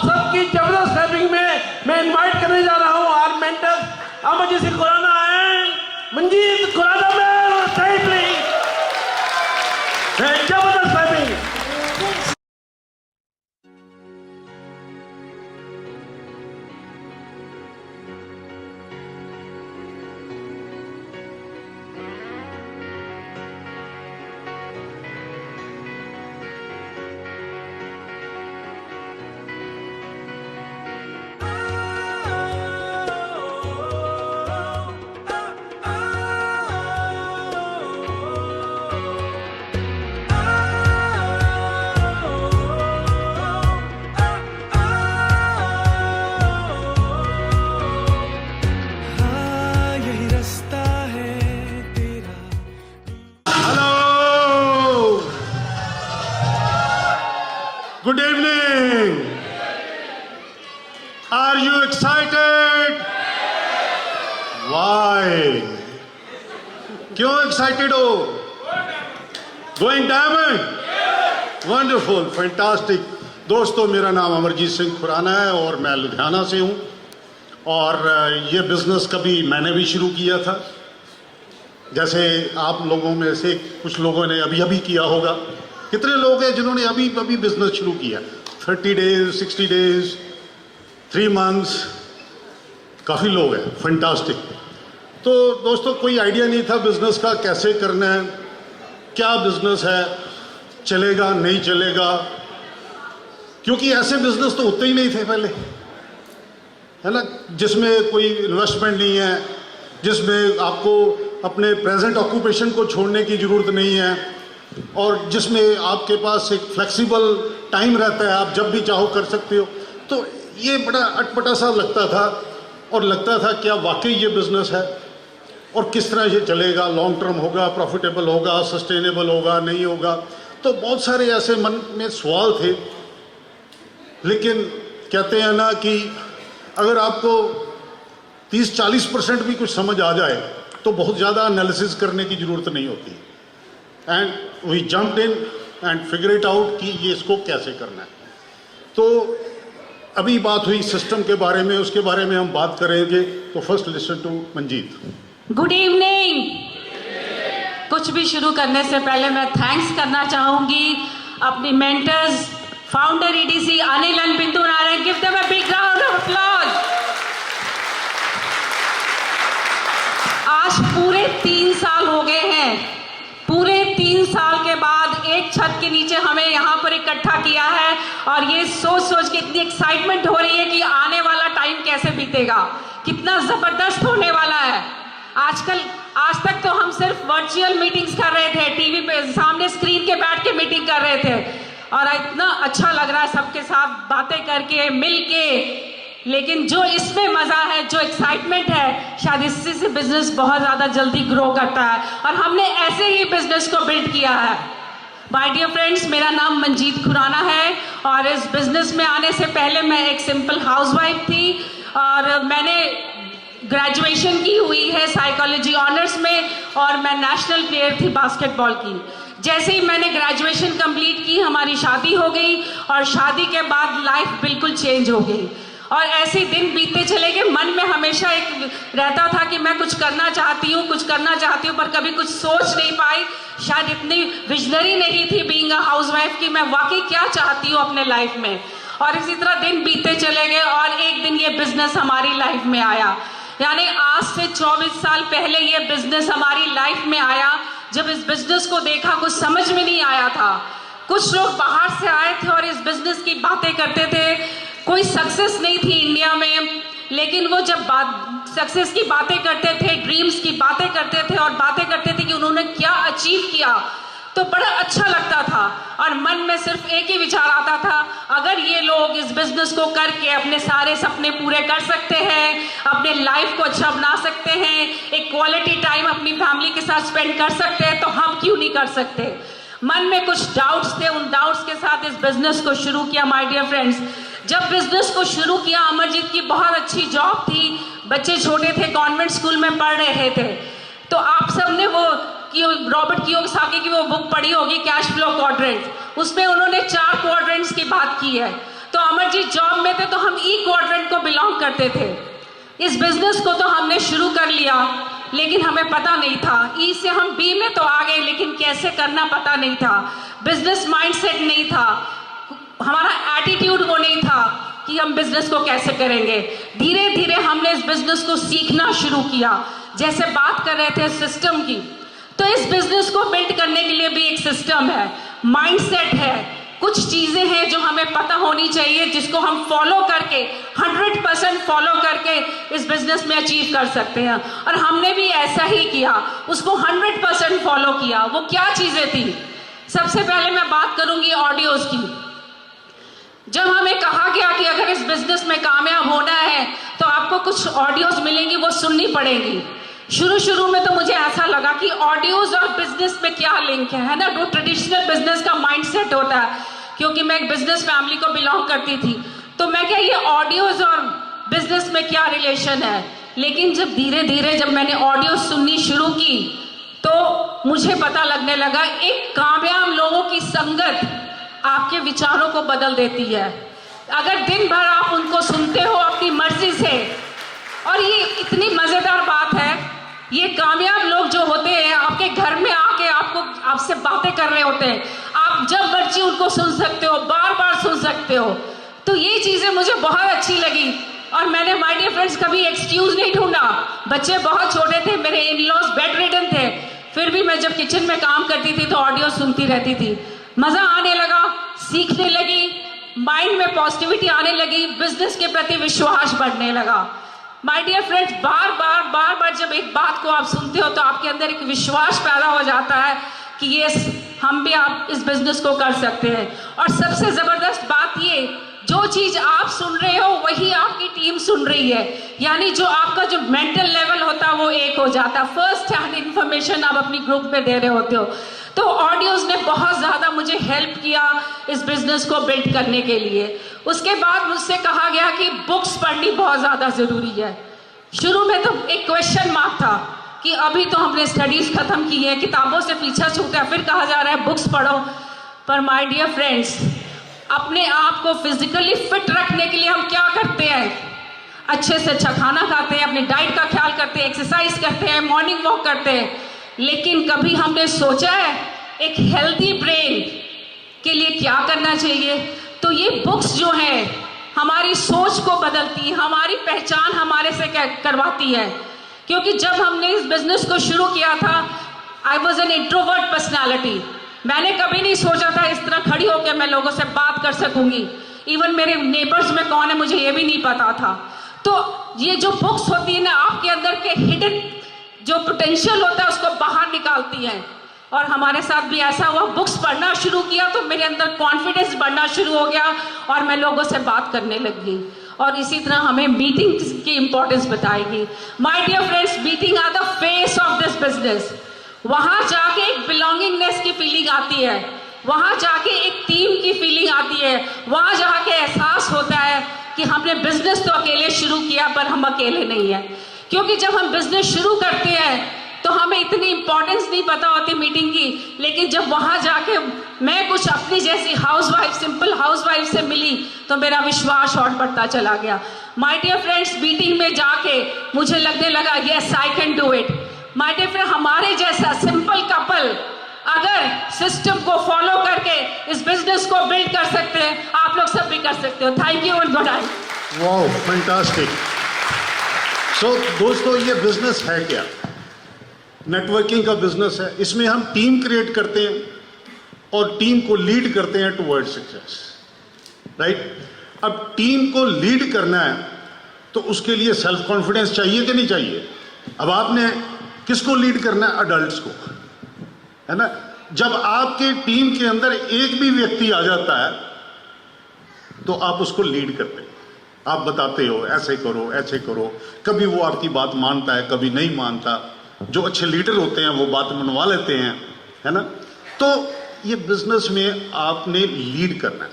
सबकी जबरदस्त क्लैपिंग में मैं इनवाइट करने जा रहा हूँ our mentors Amarjeet Singh Khurana and Manjeet Khurana में टाइटली जबरदस्त clapping. Good evening. Are you excited? Why? क्यों excited हो? Going diamond? Wonderful, fantastic. दोस्तों, मेरा नाम अमरजीत सिंह खुराना है और मैं लुधियाना से हूँ और ये बिजनेस कभी मैंने भी शुरू किया था, जैसे आप लोगों में से कुछ लोगों ने अभी अभी किया होगा। कितने लोग हैं जिन्होंने अभी अभी बिजनेस शुरू किया? 30 डेज, 60 डेज, 3 मंथ्स, काफ़ी लोग हैं। फैंटास्टिक। तो दोस्तों, कोई आइडिया नहीं था बिजनेस का, कैसे करना है, क्या बिजनेस है, चलेगा नहीं चलेगा, क्योंकि ऐसे बिजनेस तो होते ही नहीं थे पहले, है ना, जिसमें कोई इन्वेस्टमेंट नहीं है, जिसमें आपको अपने प्रेजेंट ऑक्यूपेशन को छोड़ने की ज़रूरत नहीं है और जिसमें आपके पास एक फ्लेक्सिबल टाइम रहता है, आप जब भी चाहो कर सकते हो। तो ये बड़ा अटपटा सा लगता था और लगता था क्या वाकई ये बिज़नेस है और किस तरह ये चलेगा, लॉन्ग टर्म होगा, प्रॉफिटेबल होगा, सस्टेनेबल होगा, नहीं होगा। तो बहुत सारे ऐसे मन में सवाल थे। लेकिन कहते हैं ना कि अगर आपको 30-40% भी कुछ समझ आ जाए तो बहुत ज़्यादा एनालिसिस करने की ज़रूरत नहीं होती। And we jumped in and figure it out कि ये इसको कैसे करना है। तो अभी बात हुई सिस्टम के बारे में, उसके बारे में हम बात करेंगे। तो first listen to Manjeet. Good evening. कुछ भी शुरू करने से पहले मैं थैंक्स करना चाहूंगी अपनी mentors, founder EDC Anil and Bindu Narayan. Give them a big round of applause. आज पूरे 3 साल हो गए हैं। पूरे 3 साल के बाद एक छत के नीचे हमें यहाँ पर इकट्ठा किया है और ये सोच सोच के इतनी एक्साइटमेंट हो रही है कि आने वाला टाइम कैसे बीतेगा, कितना जबरदस्त होने वाला है। आज तक तो हम सिर्फ वर्चुअल मीटिंग्स कर रहे थे, टीवी पे सामने स्क्रीन के बैठ के मीटिंग कर रहे थे और इतना अच्छा लग रहा है सबके साथ बातें करके, मिल के। लेकिन जो इसमें मजा है, जो एक्साइटमेंट है, शायद इससे से बिजनेस बहुत ज्यादा जल्दी ग्रो करता है और हमने ऐसे ही बिजनेस को बिल्ड किया है। माय डियर फ्रेंड्स, मेरा नाम मंजीत खुराना है और इस बिजनेस में आने से पहले मैं एक सिंपल हाउसवाइफ थी और मैंने ग्रेजुएशन की हुई है साइकोलॉजी ऑनर्स में और मैं नेशनल प्लेयर थी बास्केटबॉल की। जैसे ही मैंने ग्रेजुएशन कंप्लीट की, हमारी शादी हो गई और शादी के बाद लाइफ बिल्कुल चेंज हो गई और ऐसे दिन बीतते चले गए। मन में हमेशा एक रहता था कि मैं कुछ करना चाहती हूँ, कुछ करना चाहती हूँ, पर कभी कुछ सोच नहीं पाई। शायद इतनी विजनरी नहीं थी बीइंग अ हाउसवाइफ कि मैं वाकई क्या चाहती हूँ अपने लाइफ में। और इसी तरह दिन बीतते चले गए और एक दिन ये बिजनेस हमारी लाइफ में आया। यानी आज से 24 साल पहले ये बिजनेस हमारी लाइफ में आया। जब इस बिजनेस को देखा कुछ समझ में नहीं आया था। कुछ लोग बाहर से आए थे और इस बिजनेस की बातें करते थे। कोई सक्सेस नहीं थी इंडिया में, लेकिन वो जब सक्सेस की बातें करते थे, ड्रीम्स की बातें करते थे और बातें करते थे कि उन्होंने क्या अचीव किया, तो बड़ा अच्छा लगता था और मन में सिर्फ एक ही विचार आता था, अगर ये लोग इस बिजनेस को करके अपने सारे सपने पूरे कर सकते हैं, अपने लाइफ को अच्छा बना सकते हैं, एक क्वालिटी टाइम अपनी फैमिली के साथ स्पेंड कर सकते हैं, तो हम क्यों नहीं कर सकते। मन में कुछ डाउट्स थे, उन डाउट्स के साथ इस बिजनेस को शुरू किया। माय डियर फ्रेंड्स, जब बिजनेस को शुरू किया, अमरजीत की बहुत अच्छी जॉब थी, बच्चे छोटे थे, कॉन्वेंट स्कूल में पढ़ रहे थे। तो आप सबने वो रॉबर्ट कियोसाकी की वो बुक पढ़ी होगी, कैश फ्लो क्वाड्रेंट्स, उसमें उन्होंने 4 क्वाड्रेंट्स की बात की है। तो अमरजीत जॉब में थे में तो हम ई क्वाड्रेंट को बिलोंग करते थे। इस बिजनेस को तो हमने शुरू कर लिया, लेकिन हमें पता नहीं था। ई से हम बी में तो आ गए, लेकिन कैसे करना पता नहीं था। बिजनेस माइंडसेट नहीं था, हमारा एटीट्यूड वो नहीं था कि हम बिजनेस को कैसे करेंगे। धीरे धीरे हमने इस बिजनेस को सीखना शुरू किया। जैसे बात कर रहे थे सिस्टम की, तो इस बिजनेस को बिल्ड करने के लिए भी एक सिस्टम है, माइंडसेट है, कुछ चीजें हैं जो हमें पता होनी चाहिए, जिसको हम फॉलो करके 100% फॉलो करके इस बिजनेस में अचीव कर सकते हैं। और हमने भी ऐसा ही किया, उसको 100% फॉलो किया। वो क्या चीजें थी? सबसे पहले मैं बात करूंगी ऑडियोज की। जब हमें कहा गया कि अगर इस बिजनेस में कामयाब होना है तो आपको कुछ ऑडियोज मिलेंगी, वो सुननी पड़ेंगी। शुरू में तो मुझे ऐसा लगा कि ऑडियोज और बिजनेस में क्या लिंक है ना। जो ट्रेडिशनल बिजनेस का माइंडसेट होता है, क्योंकि मैं एक बिजनेस फैमिली को बिलोंग करती थी, तो मैं क्या, ये ऑडियोज और बिजनेस में क्या रिलेशन है। लेकिन जब धीरे धीरे जब मैंने ऑडियो सुननी शुरू की, तो मुझे पता लगने लगा एक कामयाब लोगों की संगत आपके विचारों को बदल देती है। अगर दिन भर आप उनको सुनते हो अपनी मर्जी से, और ये इतनी मजेदार बात है, ये कामयाब लोग जो होते हैं आपके घर में आके आपसे बातें कर रहे होते हैं, आप जब मर्जी उनको सुन सकते हो, बार बार सुन सकते हो। तो ये चीजें मुझे बहुत अच्छी लगी। और मैंने माय डियर फ्रेंड्स कभी एक्सक्यूज नहीं ढूंढा। बच्चे बहुत छोटे थे, मेरे इन-लॉज बेड रिडन थे, फिर भी मैं जब किचन में काम करती थी तो ऑडियो सुनती रहती थी। मजा आने लगा, सीखने लगी, माइंड में पॉजिटिविटी आने लगी, बिजनेस के प्रति विश्वास बढ़ने लगा। माय डियर फ्रेंड्स, बार बार जब एक बात को आप सुनते हो तो आपके अंदर एक विश्वास पैदा हो जाता है कि ये हम भी आप इस बिजनेस को कर सकते हैं। और सबसे जबरदस्त बात ये, जो चीज आप सुन रहे हो वही आपकी टीम सुन रही है, यानी जो आपका जो मेंटल लेवल होता है वो एक हो जाता है। फर्स्ट हैंड इंफॉर्मेशन आप अपनी ग्रुप में दे रहे होते हो। तो ऑडियोज ने बहुत ज्यादा मुझे हेल्प किया इस बिजनेस को बिल्ड करने के लिए। उसके बाद मुझसे कहा गया कि बुक्स पढ़नी बहुत ज्यादा जरूरी है। शुरू में तो एक क्वेश्चन मार्क था कि अभी तो हमने स्टडीज खत्म की है, किताबों से पीछा छूटा है, फिर कहा जा रहा है बुक्स पढ़ो। पर माय डियर फ्रेंड्स, अपने आप को फिजिकली फिट रखने के लिए हम क्या करते हैं? अच्छे से अच्छा खाना खाते हैं, अपनी डाइट का ख्याल करते हैं, एक्सरसाइज करते हैं, मॉर्निंग वॉक करते हैं। लेकिन कभी हमने सोचा है एक हेल्दी ब्रेन के लिए क्या करना चाहिए? तो ये बुक्स जो है हमारी सोच को बदलती है, हमारी पहचान हमारे से करवाती है। क्योंकि जब हमने इस बिजनेस को शुरू किया था, I was an introvert personality. मैंने कभी नहीं सोचा था इस तरह खड़ी होकर मैं लोगों से बात कर सकूंगी। इवन मेरे नेबर्स में कौन है मुझे ये भी नहीं पता था। तो ये जो बुक्स होती है ना, आपके अंदर के हिडन जो पोटेंशियल होता है उसको बाहर निकालती हैं। और हमारे साथ भी ऐसा हुआ, बुक्स पढ़ना शुरू किया तो मेरे अंदर कॉन्फिडेंस बढ़ना शुरू हो गया और मैं लोगों से बात करने लगी। और इसी तरह हमें मीटिंग की इंपॉर्टेंस बताएगी। My dear friends, meeting are the face of this business. वहां जाके एक बिलोंगिंगनेस की फीलिंग आती है, वहां जाके एक टीम की फीलिंग आती है, वहां जाके एहसास होता है कि हमने बिजनेस तो अकेले शुरू किया पर हम अकेले नहीं है। क्योंकि जब हम बिजनेस शुरू करते हैं तो हमें इतनी इंपॉर्टेंस नहीं पता होती मीटिंग की, लेकिन जब वहां जाके मैं कुछ अपनी जैसी हाउसवाइफ, सिंपल हाउसवाइफ से मिली तो मेरा विश्वास और बढ़ता चला गया। माय डियर फ्रेंड्स, मीटिंग में जाके मुझे लगने लगा yes I can do it. My dear friend, हमारे जैसा सिंपल कपल अगर सिस्टम को फॉलो करके इस बिजनेस को बिल्ड कर सकते हैं, आप लोग सब भी कर सकते हो। Thank you and good night. Wow, fantastic. So दोस्तों, ये बिजनेस है क्या? नेटवर्किंग का बिजनेस है। इसमें हम टीम क्रिएट करते हैं और टीम को लीड करते हैं टुवर्ड सक्सेस, राइट? अब टीम को लीड करना है तो उसके लिए सेल्फ कॉन्फिडेंस चाहिए कि नहीं चाहिए? अब आपने किसको लीड करना है? अडल्ट्स को, है ना? जब आपके टीम के अंदर एक भी व्यक्ति आ जाता है तो आप उसको लीड करते हैं, आप बताते हो ऐसे करो ऐसे करो। कभी वो आपकी बात मानता है, कभी नहीं मानता। जो अच्छे लीडर होते हैं वो बात मनवा लेते हैं, है ना? तो ये बिजनेस में आपने लीड करना है,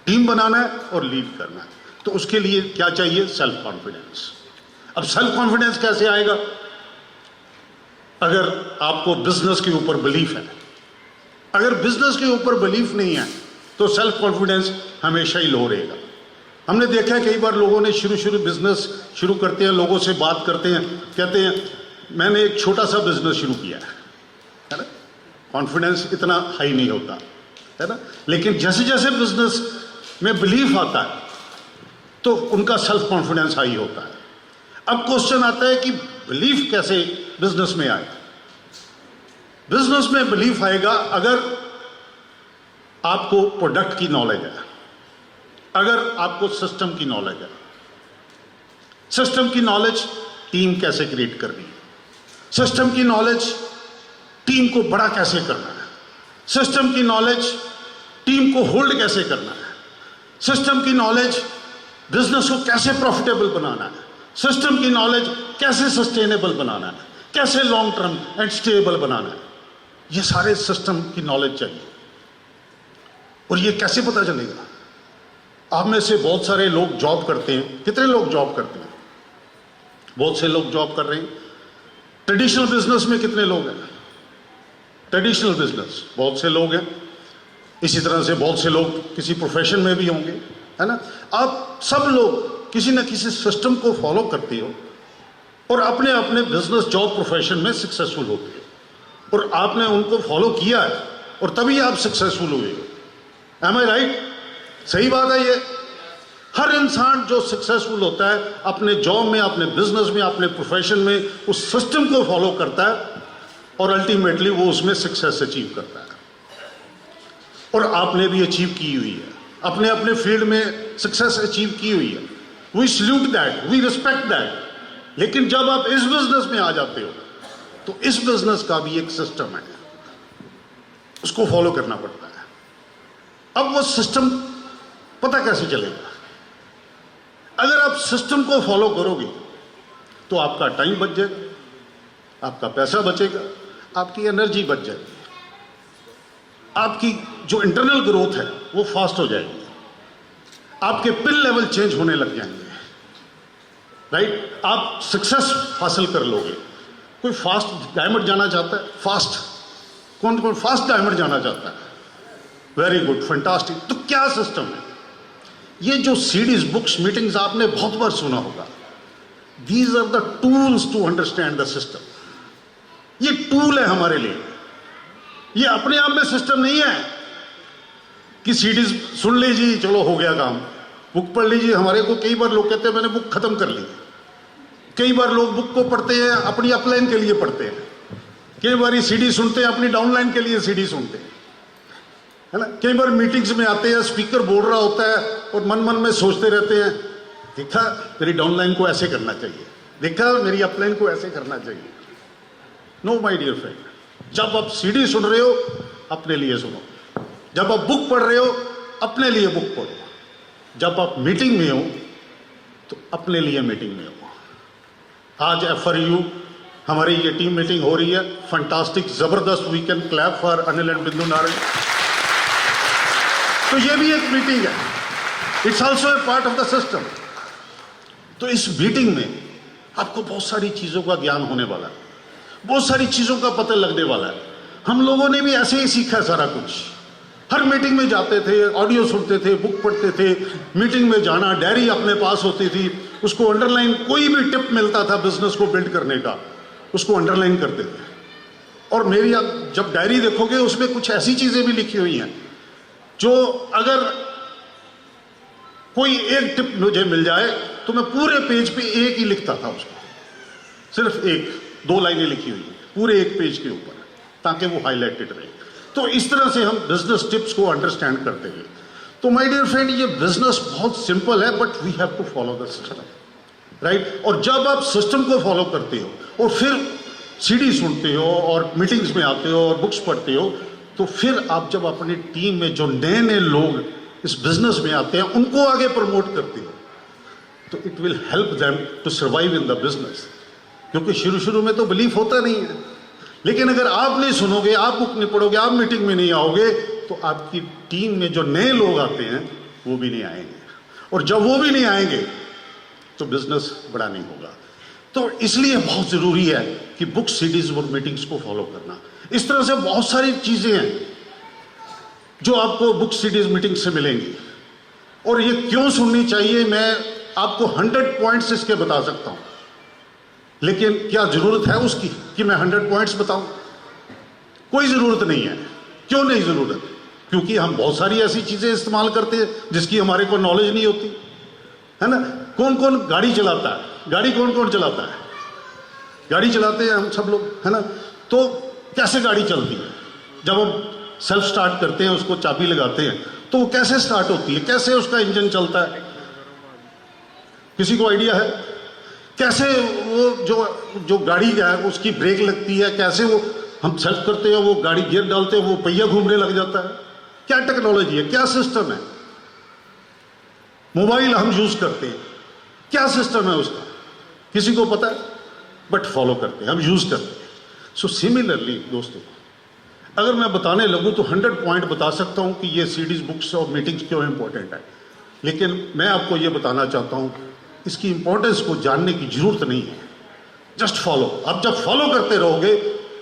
टीम बनाना है और लीड करना है। तो उसके लिए क्या चाहिए? Self confidence. अब सेल्फ कॉन्फिडेंस कैसे आएगा? अगर आपको बिजनेस के ऊपर बिलीफ है। अगर बिजनेस के ऊपर बिलीफ नहीं है तो सेल्फ कॉन्फिडेंस हमेशा ही लो रहेगा। हमने देखा है कई बार लोगों ने शुरू बिजनेस शुरू करते हैं, लोगों से बात करते हैं, कहते हैं मैंने एक छोटा सा बिजनेस शुरू किया है ना, कॉन्फिडेंस इतना हाई नहीं होता है ना, लेकिन जैसे जैसे बिजनेस में बिलीफ आता है तो उनका सेल्फ कॉन्फिडेंस हाई होता है। अब क्वेश्चन आता है कि बिलीफ कैसे बिजनेस में आए। बिजनेस में बिलीफ आएगा अगर आपको प्रोडक्ट की नॉलेज है, अगर आपको सिस्टम की नॉलेज है। सिस्टम की नॉलेज टीम कैसे क्रिएट करनी है, सिस्टम की नॉलेज टीम को बड़ा कैसे करना है, सिस्टम की नॉलेज टीम को होल्ड कैसे करना है, सिस्टम की नॉलेज बिजनेस को कैसे प्रॉफिटेबल बनाना है, सिस्टम की नॉलेज कैसे सस्टेनेबल बनाना है, कैसे लॉन्ग टर्म एंड स्टेबल बनाना है। ये सारे सिस्टम की नॉलेज चाहिए। और ये कैसे पता चलेगा? आप में से बहुत सारे लोग जॉब करते हैं। कितने लोग जॉब करते हैं? बहुत से लोग जॉब कर रहे हैं। ट्रेडिशनल बिजनेस में कितने लोग हैं? ट्रेडिशनल बिजनेस बहुत से लोग हैं। इसी तरह से बहुत से लोग किसी प्रोफेशन में भी होंगे, है ना। आप सब लोग किसी न किसी सिस्टम को फॉलो करते हो और अपने अपने बिजनेस जॉब प्रोफेशन में सक्सेसफुल होते हो, और आपने उनको फॉलो किया है और तभी आप सक्सेसफुल हुए हो। एम आई राइट? सही बात है ये। हर इंसान जो सक्सेसफुल होता है अपने जॉब में, अपने बिजनेस में, अपने प्रोफेशन में, उस सिस्टम को फॉलो करता है और अल्टीमेटली वो उसमें सक्सेस अचीव करता है। और आपने भी अचीव की हुई है, अपने अपने फील्ड में सक्सेस अचीव की हुई है। We salute that, we respect that. लेकिन जब आप इस बिजनेस में आ जाते हो तो इस बिजनेस का भी एक सिस्टम है, उसको फॉलो करना पड़ता है। अब वो सिस्टम पता कैसे चलेगा? अगर आप सिस्टम को फॉलो करोगे तो आपका टाइम बच जाएगा, आपका पैसा बचेगा, आपकी एनर्जी बच जाएगी, आपकी जो इंटरनल ग्रोथ है वो फास्ट हो जाएगी, आपके पिन लेवल चेंज होने लग जाएंगे, राइट। आप सक्सेस हासिल कर लोगे। कोई फास्ट डायमंड जाना चाहता है? फास्ट कौन कौन फास्ट डायमंड जाना चाहता है? Very good, fantastic. तो क्या सिस्टम है? ये जो सीडीज, बुक्स, मीटिंग्स आपने बहुत बार सुना होगा। These are the tools to understand the system. ये टूल है हमारे लिए, ये अपने आप में सिस्टम नहीं है कि सीडीज सुन लीजिए चलो हो गया काम, बुक पढ़ लीजिए। हमारे को कई बार लोग कहते हैं मैंने बुक खत्म कर ली। कई बार लोग बुक को पढ़ते हैं अपनी अपलाइन के लिए पढ़ते हैं, कई बार ये सीडी सुनते हैं अपनी डाउनलाइन के लिए सीडी सुनते हैं, है ना। कई बार मीटिंग्स में आते हैं, स्पीकर बोल रहा होता है और मन मन में सोचते रहते हैं देखा मेरी डाउनलाइन को ऐसे करना चाहिए, देखा मेरी अपलाइन को ऐसे करना चाहिए। नो माय डियर फ्रेंड, जब आप सीडी सुन रहे हो अपने लिए सुनो, जब आप बुक पढ़ रहे हो अपने लिए बुक पढ़ो, जब आप मीटिंग में हो तो अपने लिए मीटिंग में हो। आज FRU हमारी ये टीम मीटिंग हो रही है, फंटास्टिक, जबरदस्त। We can clap for Anil and Bindu Narayan. तो ये भी एक मीटिंग है, it's also a part of the system. तो इस मीटिंग में आपको बहुत सारी चीजों का ज्ञान होने वाला है, बहुत सारी चीजों का पता लगने वाला है। हम लोगों ने भी ऐसे ही सीखा सारा कुछ। हर मीटिंग में जाते थे, ऑडियो सुनते थे, बुक पढ़ते थे, मीटिंग में जाना, डायरी अपने पास होती थी, उसको अंडरलाइन, कोई भी टिप मिलता था बिजनेस को बिल्ड करने का उसको अंडरलाइन करते थे। और मेरी आप जब डायरी देखोगे उसमें कुछ ऐसी चीजें भी लिखी हुई हैं जो अगर कोई एक टिप मुझे मिल जाए तो मैं पूरे पेज पे एक ही लिखता था उसको, सिर्फ एक दो लाइनें लिखी हुई पूरे एक पेज के ऊपर, ताकि वो हाईलाइटेड रहे। तो इस तरह से हम बिजनेस टिप्स को अंडरस्टैंड करते हैं। तो माय डियर फ्रेंड, ये बिजनेस बहुत सिंपल है, but we have to follow the system, right. और जब आप सिस्टम को फॉलो करते हो और फिर सीडी सुनते हो और मीटिंग्स में आते हो और बुक्स पढ़ते हो, तो फिर आप जब अपनी टीम में जो नए नए लोग इस बिजनेस में आते हैं उनको आगे प्रमोट करते हो, तो it will help them to survive in the business. क्योंकि शुरू में तो बिलीफ होता नहीं है, लेकिन अगर आप नहीं सुनोगे, आप बुक नहीं पढ़ोगे, आप मीटिंग में नहीं आओगे, तो आपकी टीम में जो नए लोग आते हैं वो भी नहीं आएंगे, और जब वो भी नहीं आएंगे तो बिजनेस बड़ा नहीं होगा। तो इसलिए बहुत जरूरी है कि बुक, सीडीज और मीटिंग्स को फॉलो करना। इस तरह से बहुत सारी चीजें हैं जो आपको बुक, सीडीज, मीटिंग से मिलेंगी, और ये क्यों सुननी चाहिए, मैं आपको 100 पॉइंट्स इसके बता सकता हूं, लेकिन क्या जरूरत है उसकी कि मैं 100 पॉइंट्स बताऊं? कोई जरूरत नहीं है। क्यों नहीं जरूरत? क्योंकि हम बहुत सारी ऐसी चीजें इस्तेमाल करते हैं जिसकी हमारे को नॉलेज नहीं होती, है ना। कौन कौन गाड़ी चलाता है? गाड़ी कौन कौन चलाता है? गाड़ी चलाते हैं हम सब लोग, है ना। तो कैसे गाड़ी चलती है? जब हम सेल्फ स्टार्ट करते हैं, उसको चाबी लगाते हैं, तो वो कैसे स्टार्ट होती है? कैसे उसका इंजन चलता है? किसी को आइडिया है? कैसे वो जो गाड़ी है उसकी ब्रेक लगती है? कैसे वो हम सेल्फ करते हैं, वो गाड़ी गियर डालते हैं, वो पहिया घूमने लग जाता है? क्या टेक्नोलॉजी है? क्या सिस्टम है? मोबाइल हम यूज करते हैं, क्या सिस्टम है उसका? किसी को पता है? बट फॉलो करते हैं, हम यूज करते हैं। सो सिमिलरली दोस्तों, अगर मैं बताने लगूं तो 100 पॉइंट बता सकता हूं कि ये सीडीज, बुक्स और मीटिंग्स क्यों इंपॉर्टेंट है, लेकिन मैं आपको ये बताना चाहता हूं इसकी इंपॉर्टेंस को जानने की जरूरत नहीं है। Just follow. आप जब फॉलो करते रहोगे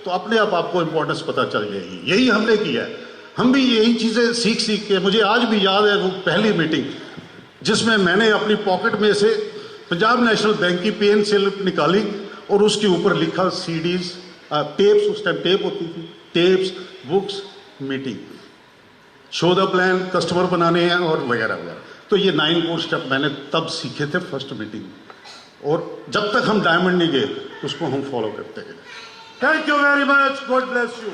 तो अपने आप आपको इंपॉर्टेंस पता चल जाएगी। यही हमने किया है। हम भी यही चीजें सीख सीख के, मुझे आज भी याद है वो पहली मीटिंग जिसमें मैंने अपनी पॉकेट में से पंजाब नेशनल बैंक की पेन स्लिप निकाली और उसके ऊपर लिखा सीडीज, टेप्स, उस टाइम टेप होती थी, tapes, books, meeting, show the plan, customer बनाने हैं और वगैरह वगैरह। तो ये 9 कोर स्टेप मैंने तब सीखे थे फर्स्ट मीटिंग में, और जब तक हम डायमंड नहीं गए उसको हम फॉलो करते गए। Thank you very much, God bless you.